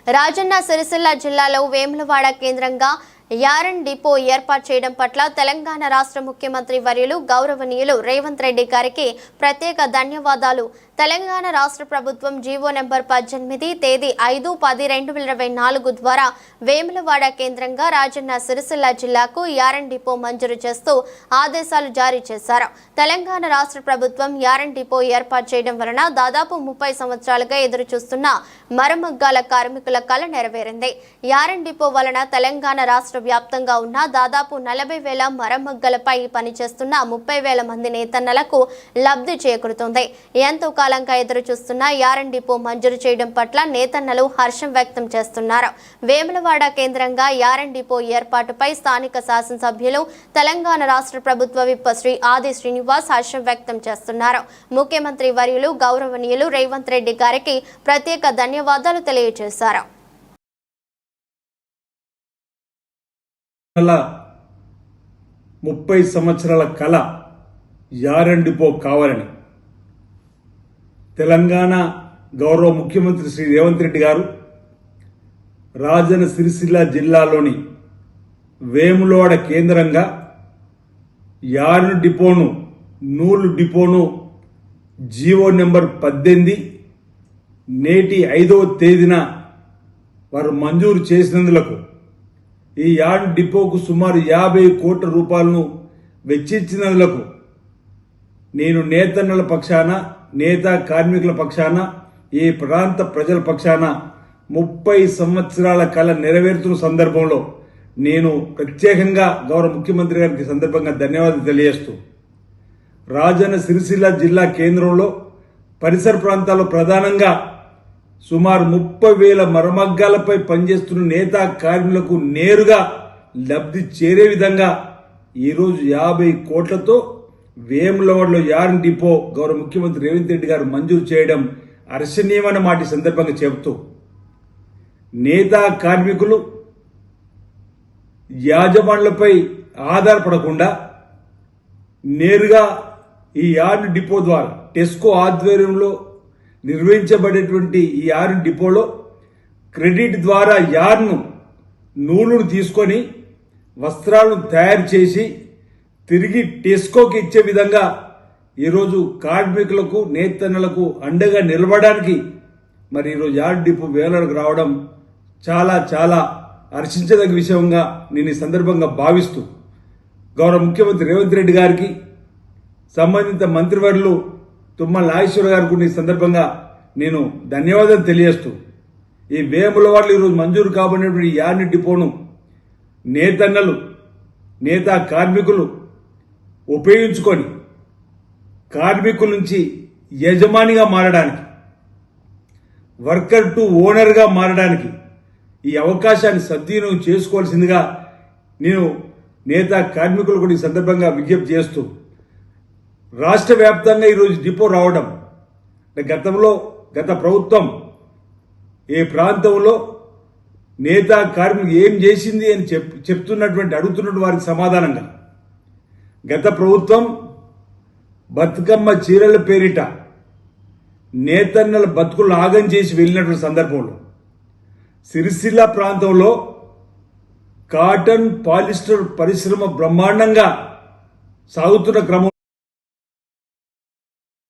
రాజన్న సిరిసిల్ల జిల్లాలో వేములవాడ కేంద్రంగా yarn depot ఏర్పాటు చేయడం పట్ల తెలంగాణ రాష్ట్ర ముఖ్యమంత్రి వర్యులు గౌరవనీయులు రేవంత్ రెడ్డి గారికి ప్రత్యేక ధన్యవాదాలు. తెలంగాణ రాష్ట్ర ప్రభుత్వం జీవో నెంబర్ 18 తేదీ 5/10/2024 ద్వారా వేములవాడ కేంద్రంగా రాజన్న సిరిసిల్ల జిల్లాకు యారన్ డిపో మంజూరు చేస్తూ ఆదేశాలు జారీ చేశారు. తెలంగాణ రాష్ట్ర ప్రభుత్వం యారన్ డిపో ఏర్పాటు చేయడం వలన దాదాపు 30 సంవత్సరాలుగా ఎదురు చూస్తున్న మరమగ్గాల కార్మికుల కల నెరవేరింది. యారన్ డిపో వలన తెలంగాణ రాష్ట్ర వ్యాప్తంగా ఉన్న దాదాపు 40,000 మరమగ్గలపై పనిచేస్తున్న 30,000 మంది నేతన్నలకు లబ్ధి చేకూరుతుంది. ఎంతో కాలంగా ఎదురు చూస్తున్న యారన్ డిపో మంజూరు చేయడం పట్ల నేతన్నలు హర్షం వ్యక్తం చేస్తున్నారు. వేములవాడ కేంద్రంగా యారన్ డిపో ఏర్పాటుపై స్థానిక శాసనసభ్యులు తెలంగాణ రాష్ట్ర ప్రభుత్వ విప్ శ్రీ ఆది శ్రీనివాస్ హర్షం వ్యక్తం చేస్తున్నారు. ముఖ్యమంత్రి వర్యులు గౌరవనీయులు రేవంత్ రెడ్డి గారికి ప్రత్యేక ధన్యవాదాలు తెలియజేశారు. 30 సంవత్సరాల కళ యారన్ డిపో కావాలని తెలంగాణ గౌరవ ముఖ్యమంత్రి శ్రీ రేవంత్ రెడ్డి గారు రాజన్న సిరిసిల్ల జిల్లాలోని వేములవాడ కేంద్రంగా యారన్ డిపోను నూలు డిపోను జీవో నెంబర్ 18 నేటి 5వ తేదీన వారు మంజూరు చేసినందులకు ఈ యార్డ్ డిపోకు సుమారు 50 కోట్ల రూపాయలను వెచ్చించినందులకు నేను నేతన్నల పక్షాన, నేత కార్మికుల పక్షాన, ఈ ప్రాంత ప్రజల పక్షాన 30 సంవత్సరాల కళ నెరవేరుతున్న సందర్భంలో నేను ప్రత్యేకంగా గౌరవ ముఖ్యమంత్రి గారికి సందర్భంగా ధన్యవాదాలు తెలియజేస్తూ రాజన్న సిరిసిల్ల జిల్లా కేంద్రంలో పరిసర ప్రాంతాల్లో ప్రధానంగా సుమారు 30,000 మరమగ్గాలపై పనిచేస్తున్న నేత కార్మికులకు నేరుగా లబ్ధి చేరే విధంగా ఈరోజు 50 కోట్లతో వేములవాడలో యారన్ డిపో గౌరవ ముఖ్యమంత్రి రేవంత్ రెడ్డి గారు మంజూరు చేయడం హర్షణీయమైన మాట సందర్భంగా చెబుతూ నేత కార్మికులు యాజమాన్లపై ఆధారపడకుండా నేరుగా ఈ యార్న్ డిపో ద్వారా టెస్కో ఆధ్వర్యంలో నిర్వహించబడేటువంటి ఈ యార్న్ డిపోలో క్రెడిట్ ద్వారా యార్ను నూలును తీసుకొని వస్త్రాలను తయారు చేసి తిరిగి టెస్కోకి ఇచ్చే విధంగా ఈరోజు కార్మికులకు నేతన్నలకు అండగా నిలబడడానికి మరి ఈరోజు యార్న్ డిపో వేలకు రావడం చాలా చాలా హర్షించదగ్గ విషయంగా నేను ఈ సందర్భంగా భావిస్తూ గౌరవ ముఖ్యమంత్రి రేవంత్ రెడ్డి గారికి సంబంధిత మంత్రివర్యులు తుమ్మల నాగేశ్వర గారికి ఈ సందర్భంగా నేను ధన్యవాదాలు తెలియజేస్తూ ఈ వేములవాడలో ఈరోజు మంజూరు కాబడినటువంటి యార్న్ డిపోను నేతన్నలు, నేత కార్మికులు ఉపయోగించుకొని కార్మికుల నుంచి యజమానిగా మారడానికి, వర్కర్ టు ఓనర్గా మారడానికి ఈ అవకాశాన్ని సద్వినియోగం చేసుకోవాల్సిందిగా నేను నేత కార్మికులు కూడా ఈ సందర్భంగా విజ్ఞప్తి చేస్తూ రాష్ట్ర వ్యాప్తంగా ఈరోజు డిపో రావడం గత ప్రభుత్వం ఏ ప్రాంతంలో నేత కార్మికులు ఏం చేసింది అని అడుగుతున్నటువంటి వారికి సమాధానంగా గత ప్రభుత్వం బతుకమ్మ చీరల పేరిట నేతన్నల బతుకులు ఆగం చేసి వెళ్ళినటువంటి సందర్భంలో సిరిసిల్ల ప్రాంతంలో కాటన్ పాలిస్టర్ పరిశ్రమ బ్రహ్మాండంగా సాగుతున్న క్రమం